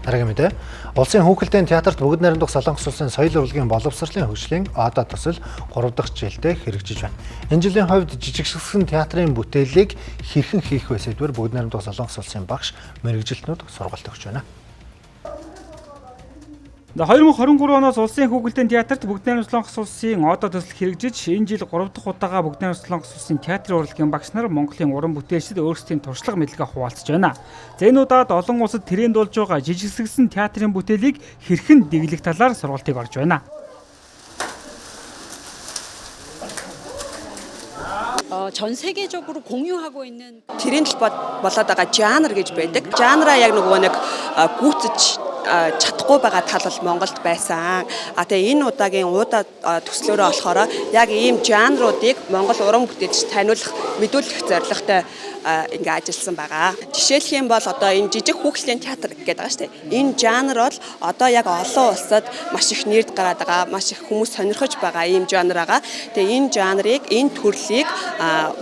Дараагийн мэдээ. Улсын хүүхэлдэйн театрт бүгд найрамдах Солонгос улсын соёл урлагийн боловсролын хөгжлийн одоо төсөл 3 дахь жилдээ хэрэгжиж байна. Энэ жилийн хувьд жижигшсэн театрын бүтээлийг хэрхэн хийх вэ сэдвээр бүгд найрамдах Солонгос улсын багш мэргэжилтнүүд сургалт өгч байна. 2023 оноос улсын хүүхэлдэйн театрт бүгд найрамдах Солонгос улсын одоо төсөл хэрэгжиж, энэ жил 3 дахь удаага бүгд найрамдах Солонгос улсын театрын урлагийн багш нар Монголын уран бүтээлчид өөрсдийн туршлага мэдлэгээ хуваалцаж байна. За энэ удаад олон улсад тренд болж байгаа жижигсгсэн театрын бүтээлийг хэрхэн дэглэх талаар сургалтыг орж байна. 전 세계적으로 공유하고 있는 트렌드 болоод байгаа жанр гэж байдаг. Жанраа яг нөгөө нэг гүйцэж чадахгүй байгаа тал бол Монголд байсан. Тэгээ энэ удаагийн уудаа төслөөрөө болохоор яг ийм жанруудыг Монгол уран бүтээлч таниулах, мэдүүлэх зорилготой ингээ ажилласан байгаа. Жишээлх юм бол одоо энэ жижиг хүүхдэйн театр гэдэг байгаа шүү дээ. Энэ жанр бол одоо яг олон улсад маш их нэрд гараад байгаа, маш их хүмүүс сонирхож байгаа ийм жанр байгаа. Тэгээ энэ жанрыг, энэ төрлийг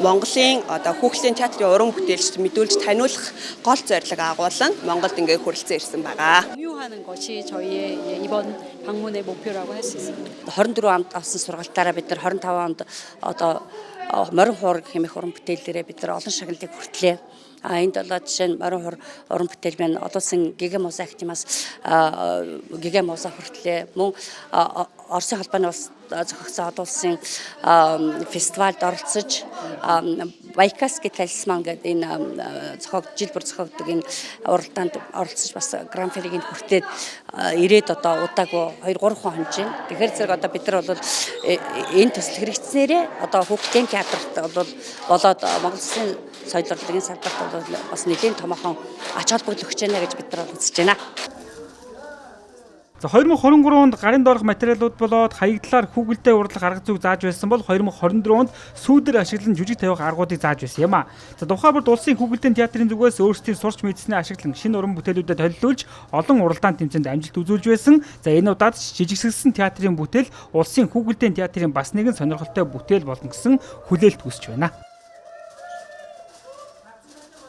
Монголын одоо хүүхдэйн театрын уран бүтээлчд мэдүүлж таниулах гол зорилго агуулсан Монголд ингээ хүрэлцэн ирсэн байгаа. 공유하는 것이 저희의 이번 방문의 목표라고 할 수 있습니다. 24 онд авсан сургалтаараа бид нар 25 онд одоо морин хуураг хэмээх уран бүтээлээрээ бид нар олон шагналыг хүртлээ. Энд бол жишээ нь морин хуур уран бүтээл маань одоосын Гигамоза актимаас Гигамоза хүртлээ. Мөн Оросын холбооны улс зохицсон олон улсын фестивальд оролцож Байкаски талисман гэдэг энэ жил бүр зохиогддог энэ уралдаанд оролцож бас гран приг хүртээд ирээд одоо удаагүй 2-3 хон хонж байна. Тэгэхээр зэрэг одоо бид нар бол энэ төсөл хэрэгжснээрээ одоо хүүхдийн театрт болоод Монгол Улсын соёл урлагийн салбарт бол бас нэлийн томоохон ач холбогдол өгч байна гэж бид нар үзэж байна. За 2023 онд гарын доорх материалууд болоод хаягдлаар хүүхэлдэйн урлах арга зүйг зааж байсан бол 2024 онд сүүдэр ашиглан жүжиг тавих аргуудыг зааж байсан юм а. За тухайбарт улсын хүүхэлдэйн театрын зүгээс өөрсдийн сурч мэдсэний ашиглан шинэ уран бүтээлүүдэд холилуулж олон уралдаан тэмцээнд амжилт үзүүлж байсан. За энэ удаад жижигсгсэн театрын бүтээл улсын хүүхэлдэйн театрын бас нэгэн сонирхолтой бүтээл болно гэсэн хүлээлт үүсэж байна.